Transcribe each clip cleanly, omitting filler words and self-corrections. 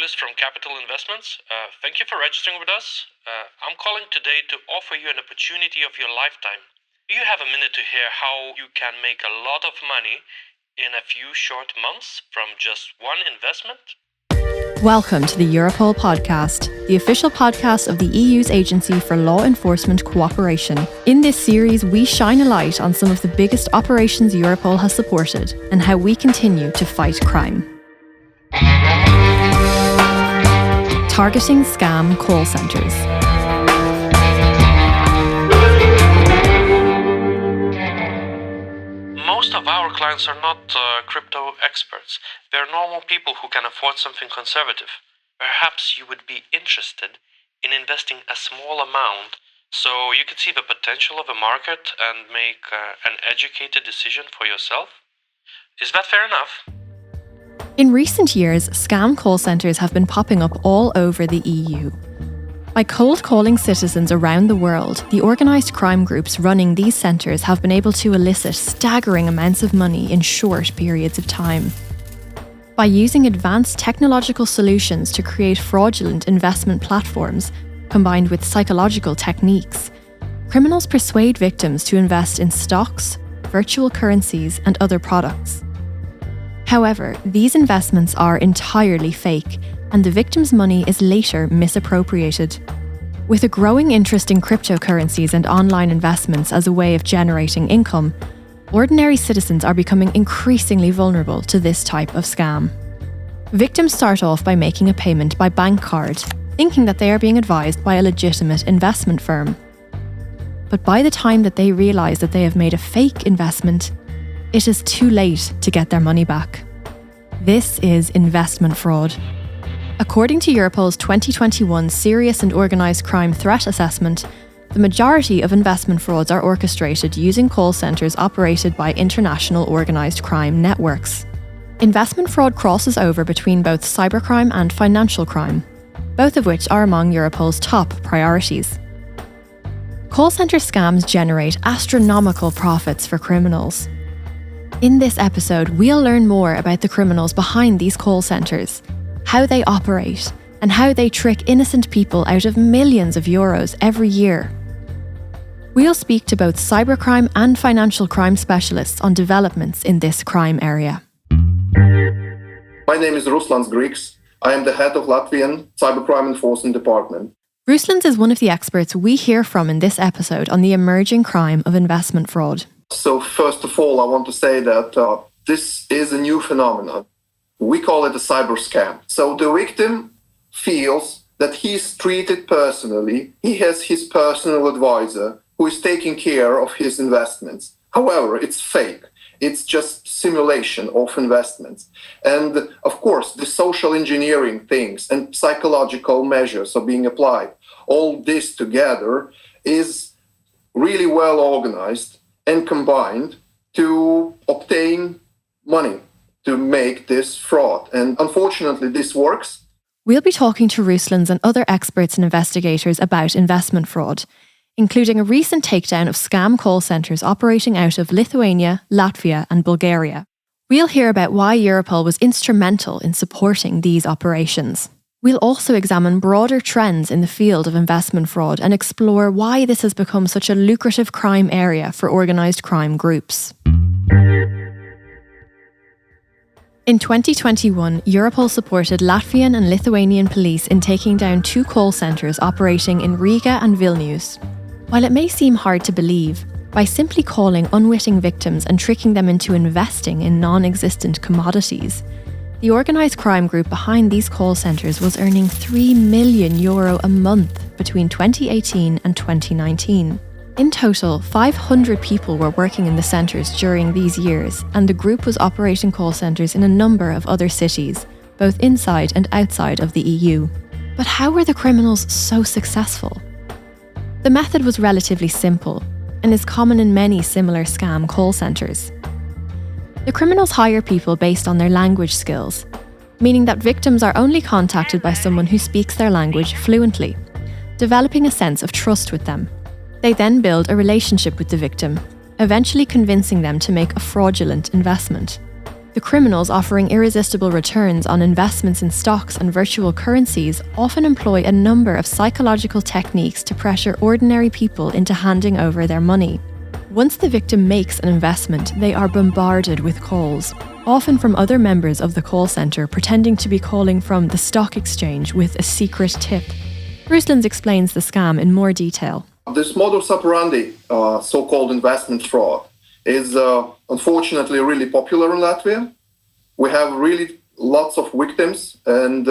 Gajus from Capital Investments. Thank you for registering with us. I'm calling today to offer you an opportunity of your lifetime. Do you have a minute to hear how you can make a lot of money in a few short months from just one investment? Welcome to the Europol Podcast, the official podcast of the EU's Agency for Law Enforcement Cooperation. In this series, we shine a light on some of the biggest operations Europol has supported and how we continue to fight crime. Targeting scam call centres. Most of our clients are not crypto experts. They're normal people who can afford something conservative. Perhaps you would be interested in investing a small amount so you could see the potential of a market and make an educated decision for yourself. Is that fair enough? In recent years, scam call centres have been popping up all over the EU. By cold calling citizens around the world, the organised crime groups running these centres have been able to elicit staggering amounts of money in short periods of time. By using advanced technological solutions to create fraudulent investment platforms, combined with psychological techniques, criminals persuade victims to invest in stocks, virtual currencies, and other products. However, these investments are entirely fake, and the victim's money is later misappropriated. With a growing interest in cryptocurrencies and online investments as a way of generating income, ordinary citizens are becoming increasingly vulnerable to this type of scam. Victims start off by making a payment by bank card, thinking that they are being advised by a legitimate investment firm. But by the time that they realise that they have made a fake investment, it is too late to get their money back. This is investment fraud. According to Europol's 2021 Serious and Organised Crime Threat Assessment, the majority of investment frauds are orchestrated using call centres operated by international organised crime networks. Investment fraud crosses over between both cybercrime and financial crime, both of which are among Europol's top priorities. Call centre scams generate astronomical profits for criminals. In this episode, we'll learn more about the criminals behind these call centres, how they operate, and how they trick innocent people out of millions of euros every year. We'll speak to both cybercrime and financial crime specialists on developments in this crime area. My name is Ruslans Grigs. I am the head of Latvian Cybercrime Enforcement Department. Ruslans is one of the experts we hear from in this episode on the emerging crime of investment fraud. So first of all, I want to say that this is a new phenomenon. We call it a cyber scam. So the victim feels that he's treated personally. He has his personal advisor who is taking care of his investments. However, it's fake. It's just simulation of investments. And of course, the social engineering things and psychological measures are being applied. All this together is really well organized and combined to obtain money to make this fraud. And unfortunately, this works. We'll be talking to Ruslans and other experts and investigators about investment fraud, including a recent takedown of scam call centres operating out of Lithuania, Latvia and Bulgaria. We'll hear about why Europol was instrumental in supporting these operations. We'll also examine broader trends in the field of investment fraud and explore why this has become such a lucrative crime area for organised crime groups. In 2021, Europol supported Latvian and Lithuanian police in taking down 2 call centres operating in Riga and Vilnius. While it may seem hard to believe, by simply calling unwitting victims and tricking them into investing in non-existent commodities, the organised crime group behind these call centres was earning €3 million a month between 2018 and 2019. In total, 500 people were working in the centres during these years, and the group was operating call centres in a number of other cities, both inside and outside of the EU. But how were the criminals so successful? The method was relatively simple, and is common in many similar scam call centres. The criminals hire people based on their language skills, meaning that victims are only contacted by someone who speaks their language fluently, developing a sense of trust with them. They then build a relationship with the victim, eventually convincing them to make a fraudulent investment. The criminals offering irresistible returns on investments in stocks and virtual currencies often employ a number of psychological techniques to pressure ordinary people into handing over their money. Once the victim makes an investment, they are bombarded with calls, often from other members of the call centre pretending to be calling from the stock exchange with a secret tip. Ruslans explains the scam in more detail. This modus operandi, so-called investment fraud, is unfortunately really popular in Latvia. We have really lots of victims, and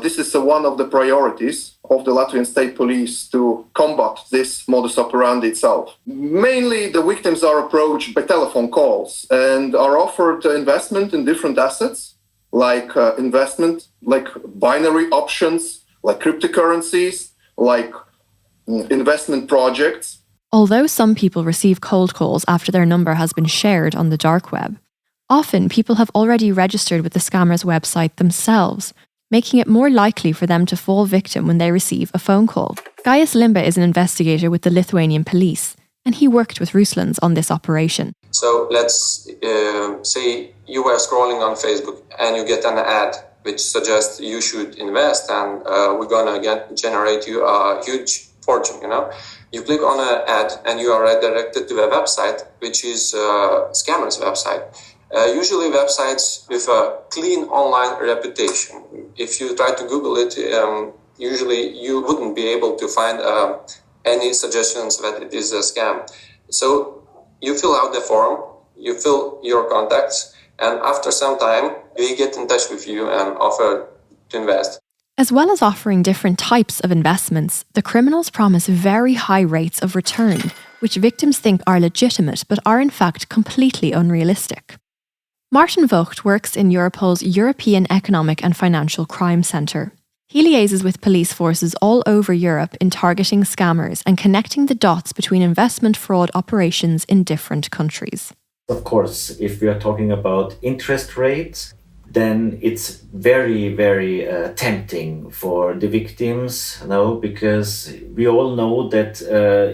this is one of the priorities of the Latvian state police to combat this modus operandi itself. Mainly the victims are approached by telephone calls and are offered investment in different assets, like investment, like binary options, like cryptocurrencies, like investment projects. Although some people receive cold calls after their number has been shared on the dark web, often people have already registered with the scammer's website themselves, making it more likely for them to fall victim when they receive a phone call. Gajus Limba is an investigator with the Lithuanian police, and he worked with Ruslans on this operation. So let's say you were scrolling on Facebook and you get an ad which suggests you should invest, and we're gonna generate you a huge fortune, You click on an ad and you are redirected to a website, which is a scammer's website. Usually websites with a clean online reputation. If you try to Google it, usually you wouldn't be able to find any suggestions that it is a scam. So you fill out the form, you fill your contacts, and after some time, they get in touch with you and offer to invest. As well as offering different types of investments, the criminals promise very high rates of return, which victims think are legitimate but are in fact completely unrealistic. Martin Vogt works in Europol's European Economic and Financial Crime Centre. He liaises with police forces all over Europe in targeting scammers and connecting the dots between investment fraud operations in different countries. Of course, if we are talking about interest rates, then it's very, very tempting for the victims, because we all know that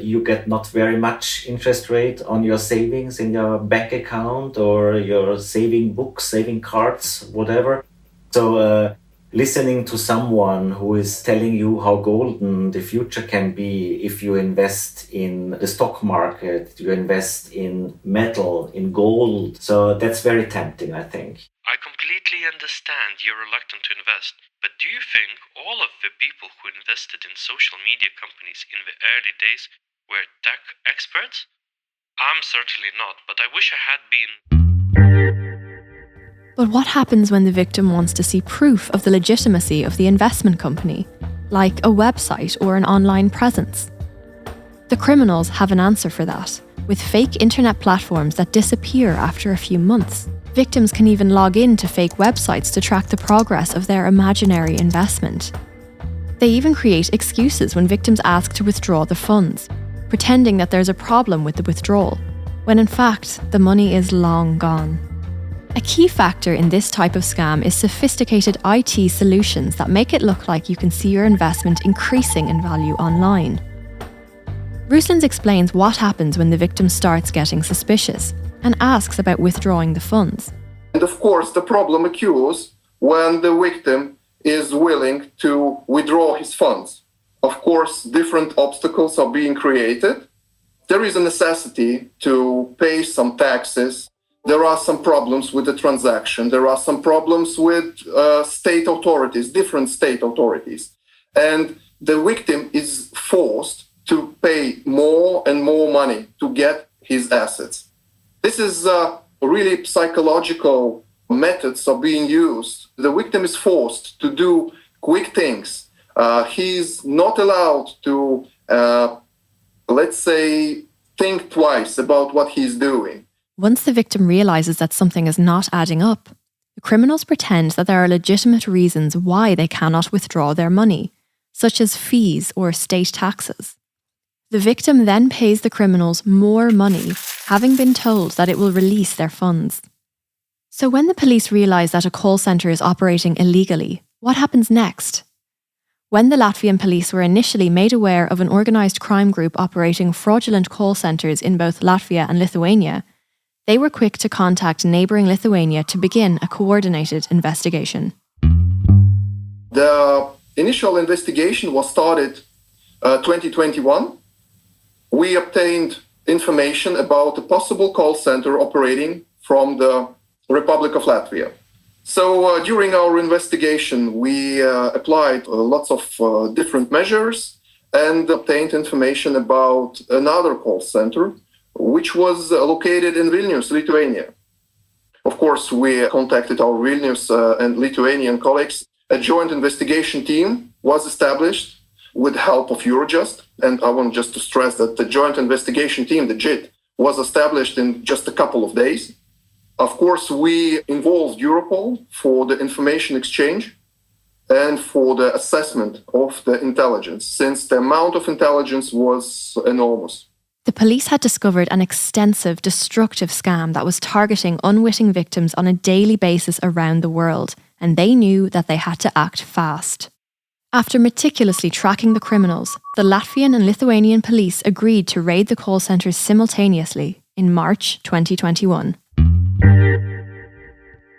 you get not very much interest rate on your savings in your bank account or your saving books, saving cards, whatever. So listening to someone who is telling you how golden the future can be if you invest in the stock market, you invest in metal, in gold. So that's very tempting, I think. I completely understand you're reluctant to invest, but do you think all of the people who invested in social media companies in the early days were tech experts? I'm certainly not, but I wish I had been. But what happens when the victim wants to see proof of the legitimacy of the investment company, like a website or an online presence? The criminals have an answer for that, with fake internet platforms that disappear after a few months. Victims can even log in to fake websites to track the progress of their imaginary investment. They even create excuses when victims ask to withdraw the funds, pretending that there's a problem with the withdrawal, when in fact the money is long gone. A key factor in this type of scam is sophisticated IT solutions that make it look like you can see your investment increasing in value online. Ruslans explains what happens when the victim starts getting suspicious and asks about withdrawing the funds. And of course, the problem occurs when the victim is willing to withdraw his funds. Of course, different obstacles are being created. There is a necessity to pay some taxes. There are some problems with the transaction. There are some problems with state authorities, different state authorities. And the victim is forced to pay more and more money to get his assets. This is really psychological methods are being used. The victim is forced to do quick things. He's not allowed to, think twice about what he's doing. Once the victim realises that something is not adding up, the criminals pretend that there are legitimate reasons why they cannot withdraw their money, such as fees or state taxes. The victim then pays the criminals more money, having been told that it will release their funds. So when the police realise that a call centre is operating illegally, what happens next? When the Latvian police were initially made aware of an organised crime group operating fraudulent call centres in both Latvia and Lithuania, They were quick to contact neighbouring Lithuania to begin a coordinated investigation. The initial investigation was started 2021. We obtained information about a possible call center operating from the Republic of Latvia. So during our investigation, we applied lots of different measures and obtained information about another call center, which was located in Vilnius, Lithuania. Of course, we contacted our Vilnius and Lithuanian colleagues. A joint investigation team was established with the help of Eurojust. And I want just to stress that the joint investigation team, the JIT, was established in just a couple of days. Of course, we involved Europol for the information exchange and for the assessment of the intelligence, since the amount of intelligence was enormous. The police had discovered an extensive, destructive scam that was targeting unwitting victims on a daily basis around the world, and they knew that they had to act fast. After meticulously tracking the criminals, the Latvian and Lithuanian police agreed to raid the call centres simultaneously in March 2021.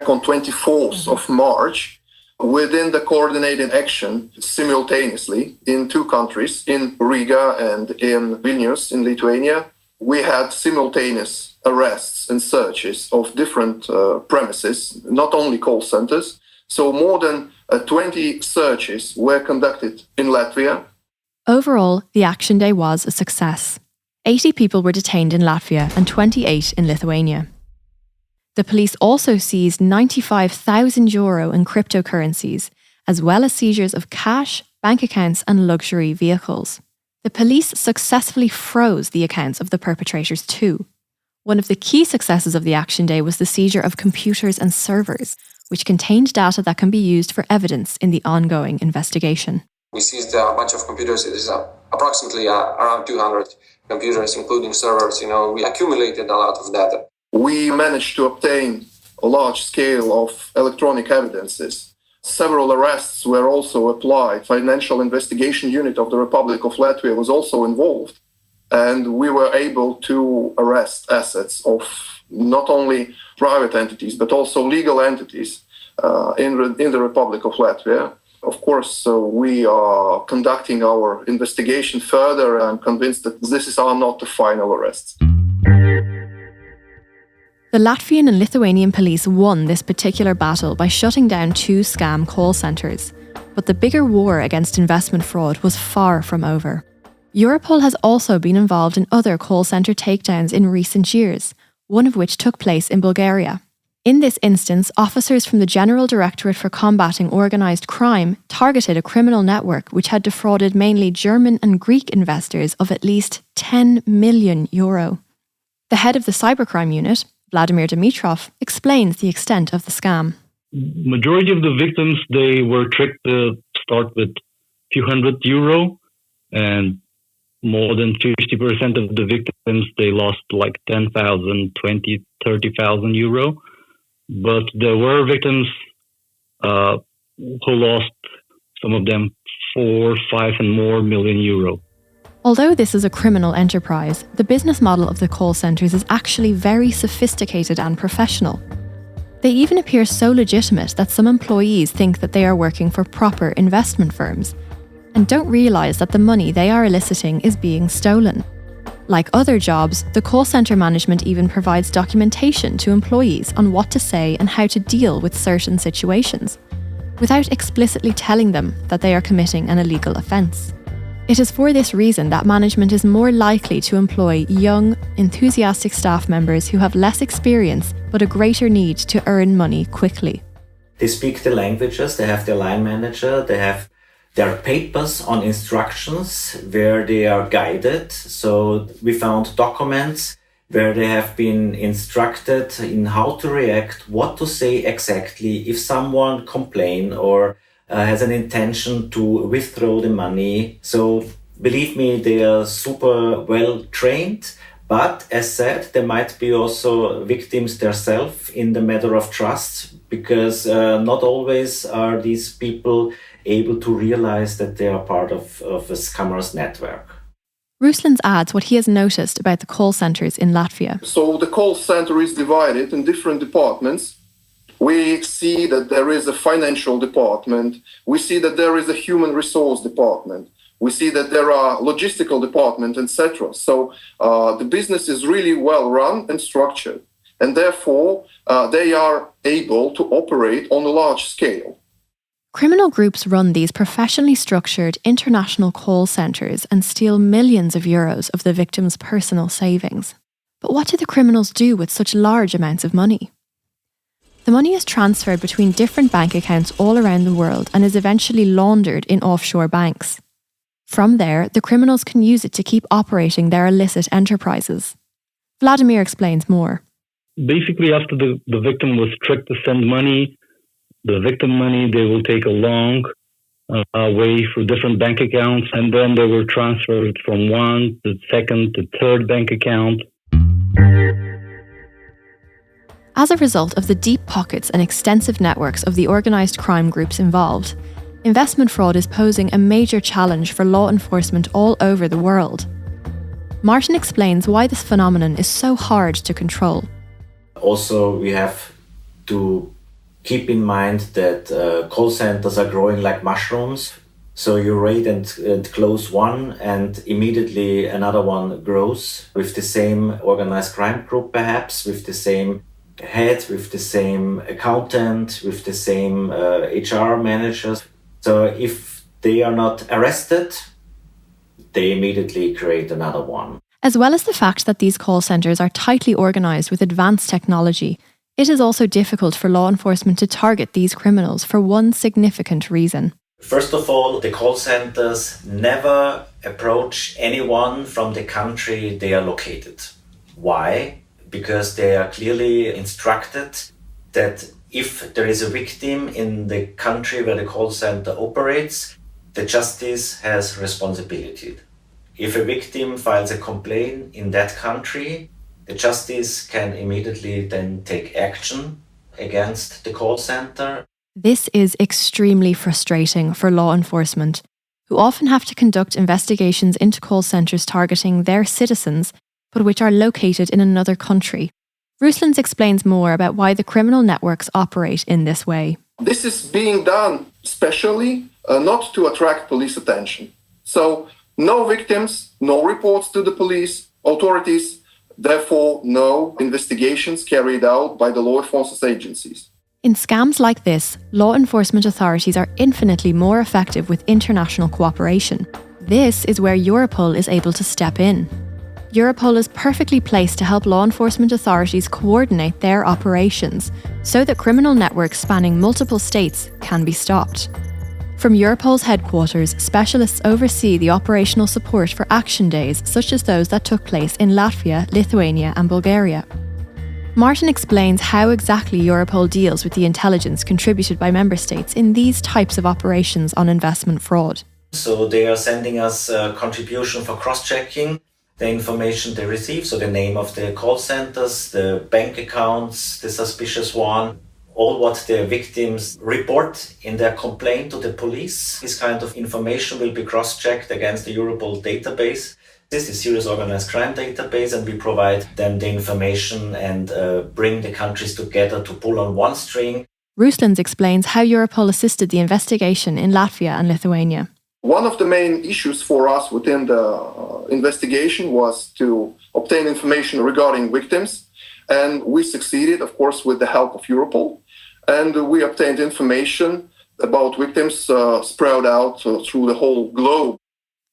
On 24th of March, within the coordinated action simultaneously in two countries, in Riga and in Vilnius in Lithuania, we had simultaneous arrests and searches of different premises, not only call centers. So more than 20 searches were conducted in Latvia. Overall, the action day was a success. 80 people were detained in Latvia and 28 in Lithuania. The police also seized €95,000 in cryptocurrencies, as well as seizures of cash, bank accounts and luxury vehicles. The police successfully froze the accounts of the perpetrators too. One of the key successes of the action day was the seizure of computers and servers, which contained data that can be used for evidence in the ongoing investigation. We seized a bunch of computers. It is approximately around 200 computers, including servers. We accumulated a lot of data. We managed to obtain a large scale of electronic evidences. Several arrests were also applied. Financial Investigation Unit of the Republic of Latvia was also involved. And we were able to arrest assets of not only private entities, but also legal entities in the Republic of Latvia. Of course, we are conducting our investigation further. I'm convinced that this are not the final arrests. The Latvian and Lithuanian police won this particular battle by shutting down 2 scam call centres. But the bigger war against investment fraud was far from over. Europol has also been involved in other call centre takedowns in recent years, one of which took place in Bulgaria. In this instance, officers from the General Directorate for Combating Organised Crime targeted a criminal network which had defrauded mainly German and Greek investors of at least €10 million. The head of the Cybercrime unit, Vladimir Dimitrov, explains the extent of the scam. Majority of the victims, they were tricked to start with a few €100, and more than 50% of the victims, they lost like 10,000, 20, 30,000 euro. But there were victims who lost, some of them, 4, 5 and more million euro. Although this is a criminal enterprise, the business model of the call centres is actually very sophisticated and professional. They even appear so legitimate that some employees think that they are working for proper investment firms and don't realise that the money they are eliciting is being stolen. Like other jobs, the call centre management even provides documentation to employees on what to say and how to deal with certain situations, without explicitly telling them that they are committing an illegal offence. It is for this reason that management is more likely to employ young, enthusiastic staff members who have less experience but a greater need to earn money quickly. They speak the languages, they have their line manager, they have their papers on instructions where they are guided. So we found documents where they have been instructed in how to react, what to say exactly if someone complains or has an intention to withdraw the money. So believe me, they are super well trained. But as said, there might be also victims themselves in the matter of trust, because not always are these people able to realize that they are part of a scammer's network. Ruslans adds what he has noticed about the call centres in Latvia. So the call center is divided in different departments. We see that there is a financial department. We see that there is a human resource department. We see that there are logistical department, etc. So the business is really well run and structured. And therefore, they are able to operate on a large scale. Criminal groups run these professionally structured international call centres and steal millions of euros of the victims' personal savings. But what do the criminals do with such large amounts of money? The money is transferred between different bank accounts all around the world and is eventually laundered in offshore banks. From there, the criminals can use it to keep operating their illicit enterprises. Vladimir explains more. Basically, after the victim was tricked to send money, the victim money, they will take a long way for different bank accounts, and then they were transferred from one to second to third bank account. As a result of the deep pockets and extensive networks of the organised crime groups involved, investment fraud is posing a major challenge for law enforcement all over the world. Martin explains why this phenomenon is so hard to control. Also, we have to keep in mind that call centers are growing like mushrooms. So you raid and close one, and immediately another one grows with the same organized crime group, perhaps, with the same head, with the same accountant, with the same HR managers. So if they are not arrested, they immediately create another one. As well as the fact that these call centres are tightly organised with advanced technology, it is also difficult for law enforcement to target these criminals for one significant reason. First of all, the call centers never approach anyone from the country they are located. Why? Because they are clearly instructed that if there is a victim in the country where the call center operates, the justice has responsibility. If a victim files a complaint in that country, the justice can immediately then take action against the call center. This is extremely frustrating for law enforcement, who often have to conduct investigations into call centres targeting their citizens, but which are located in another country. Ruslans explains more about why the criminal networks operate in this way. This is being done specially not to attract police attention. So no victims, no reports to the police authorities, therefore no investigations carried out by the law enforcement agencies. In scams like this, law enforcement authorities are infinitely more effective with international cooperation. This is where Europol is able to step in. Europol is perfectly placed to help law enforcement authorities coordinate their operations so that criminal networks spanning multiple states can be stopped. From Europol's headquarters, specialists oversee the operational support for action days such as those that took place in Latvia, Lithuania and Bulgaria. Martin explains how exactly Europol deals with the intelligence contributed by member states in these types of operations on investment fraud. So they are sending us a contribution for cross-checking the information they receive, so the name of the call centers, the bank accounts, the suspicious one, all what the victims report in their complaint to the police. This kind of information will be cross-checked against the Europol database. This is serious organized crime database, and we provide them the information and bring the countries together to pull on one string. Ruslans explains how Europol assisted the investigation in Latvia and Lithuania. One of the main issues for us within the investigation was to obtain information regarding victims, and we succeeded, of course, with the help of Europol, and we obtained information about victims spread out through the whole globe.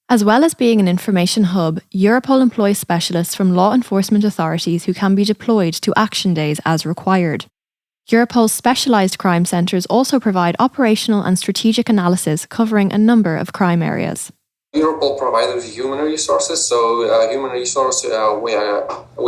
As well as being an information hub, Europol employs specialists from law enforcement authorities who can be deployed to action days as required. Europol's specialised crime centres also provide operational and strategic analysis covering a number of crime areas. Europol provided human resources, so human resource, we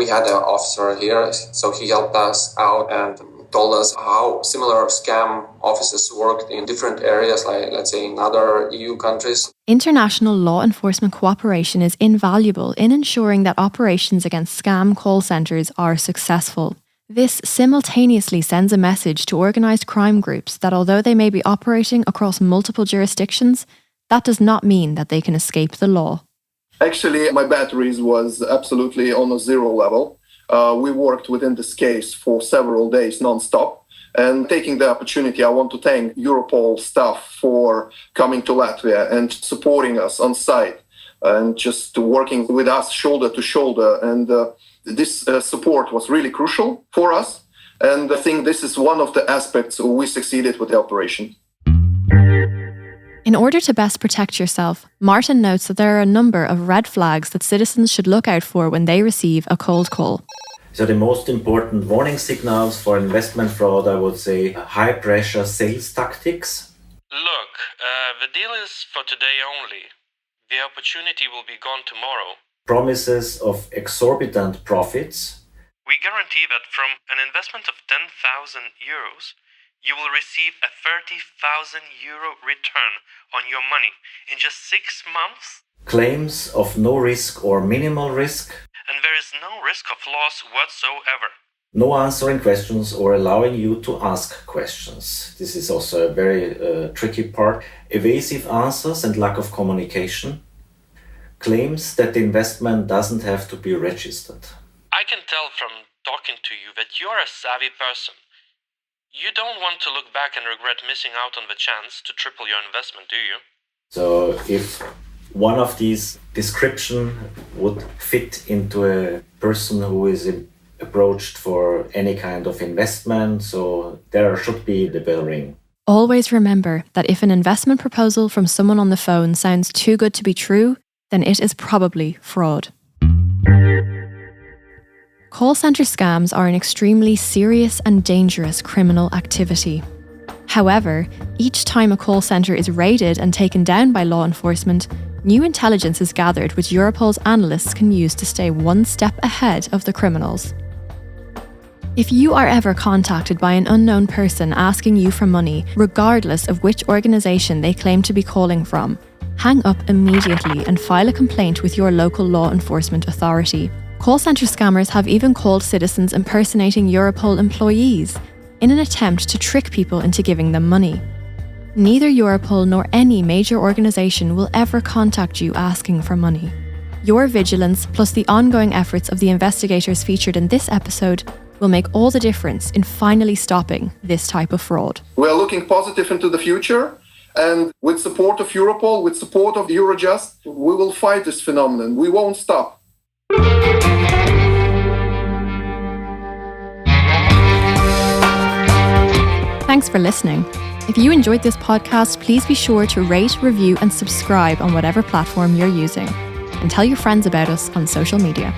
had an officer here, so he helped us out and told us how similar scam offices worked in different areas, like let's say in other EU countries. International law enforcement cooperation is invaluable in ensuring that operations against scam call centres are successful. This simultaneously sends a message to organised crime groups that although they may be operating across multiple jurisdictions, that does not mean that they can escape the law. Actually, my batteries was absolutely on a zero level. We worked within this case for several days non-stop. And taking the opportunity, I want to thank Europol staff for coming to Latvia and supporting us on site and just working with us shoulder to shoulder. And this support was really crucial for us. And I think this is one of the aspects we succeeded with the operation. In order to best protect yourself, Martin notes that there are a number of red flags that citizens should look out for when they receive a cold call. So the most important warning signals for investment fraud, I would say, high-pressure sales tactics. Look, the deal is for today only. The opportunity will be gone tomorrow. Promises of exorbitant profits. We guarantee that from an investment of 10,000 euros, you will receive a 30,000 euro return on your money in just 6 months. Claims of no risk or minimal risk. And there is no risk of loss whatsoever. No answering questions or allowing you to ask questions. This is also a very tricky part. Evasive answers and lack of communication. Claims that the investment doesn't have to be registered. I can tell from talking to you that you're a savvy person. You don't want to look back and regret missing out on the chance to triple your investment, do you? So if one of these descriptions would fit into a person who is approached for any kind of investment, so there should be the bell ring. Always remember that if an investment proposal from someone on the phone sounds too good to be true, then it is probably fraud. Call centre scams are an extremely serious and dangerous criminal activity. However, each time a call centre is raided and taken down by law enforcement, new intelligence is gathered which Europol's analysts can use to stay one step ahead of the criminals. If you are ever contacted by an unknown person asking you for money, regardless of which organisation they claim to be calling from, hang up immediately and file a complaint with your local law enforcement authority. Call centre scammers have even called citizens impersonating Europol employees in an attempt to trick people into giving them money. Neither Europol nor any major organisation will ever contact you asking for money. Your vigilance, plus the ongoing efforts of the investigators featured in this episode, will make all the difference in finally stopping this type of fraud. We are looking positive into the future, and with support of Europol, with support of Eurojust, we will fight this phenomenon. We won't stop. Thanks for listening. If you enjoyed this podcast, please be sure to rate, review, and subscribe on whatever platform you're using. And tell your friends about us on social media.